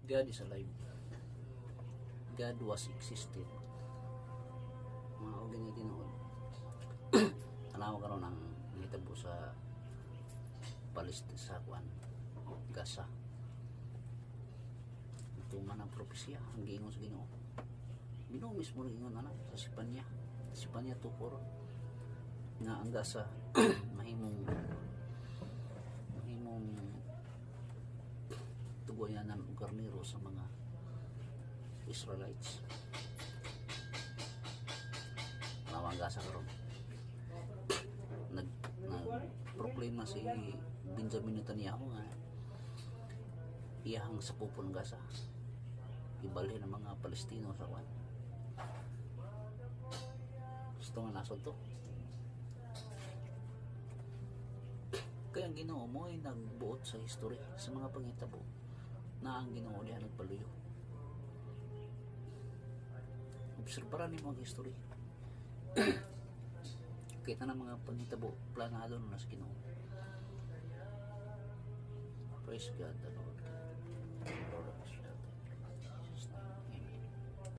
God is alive. God was existed. Mga organ tinuod. Tanaw karon ang nahitabo sa Palestina sa kuan Gaza. Ito man ang propesya ang giingon sa Ginoo. Ginoo mismo ringon ana sa Sipanya 2:4 nga ang Gaza mahimong tuguyanan og karnero sa mga Israelites. Nawang Gaza karon nag-proclaim na si Benjamin Netanyahu nga iyahang sakupon Gaza ibalhin ang mga Palestino sa kwan. Gusto nga nasod to. Kaya ang Ginoo mo ay nagbuot sa history sa mga pangitabo na ang Ginoo diha nagpaluyo. Obserbaran nimo ang history. Kita na mga pangitabo planado na sa Ginoo. Praise God the Lord.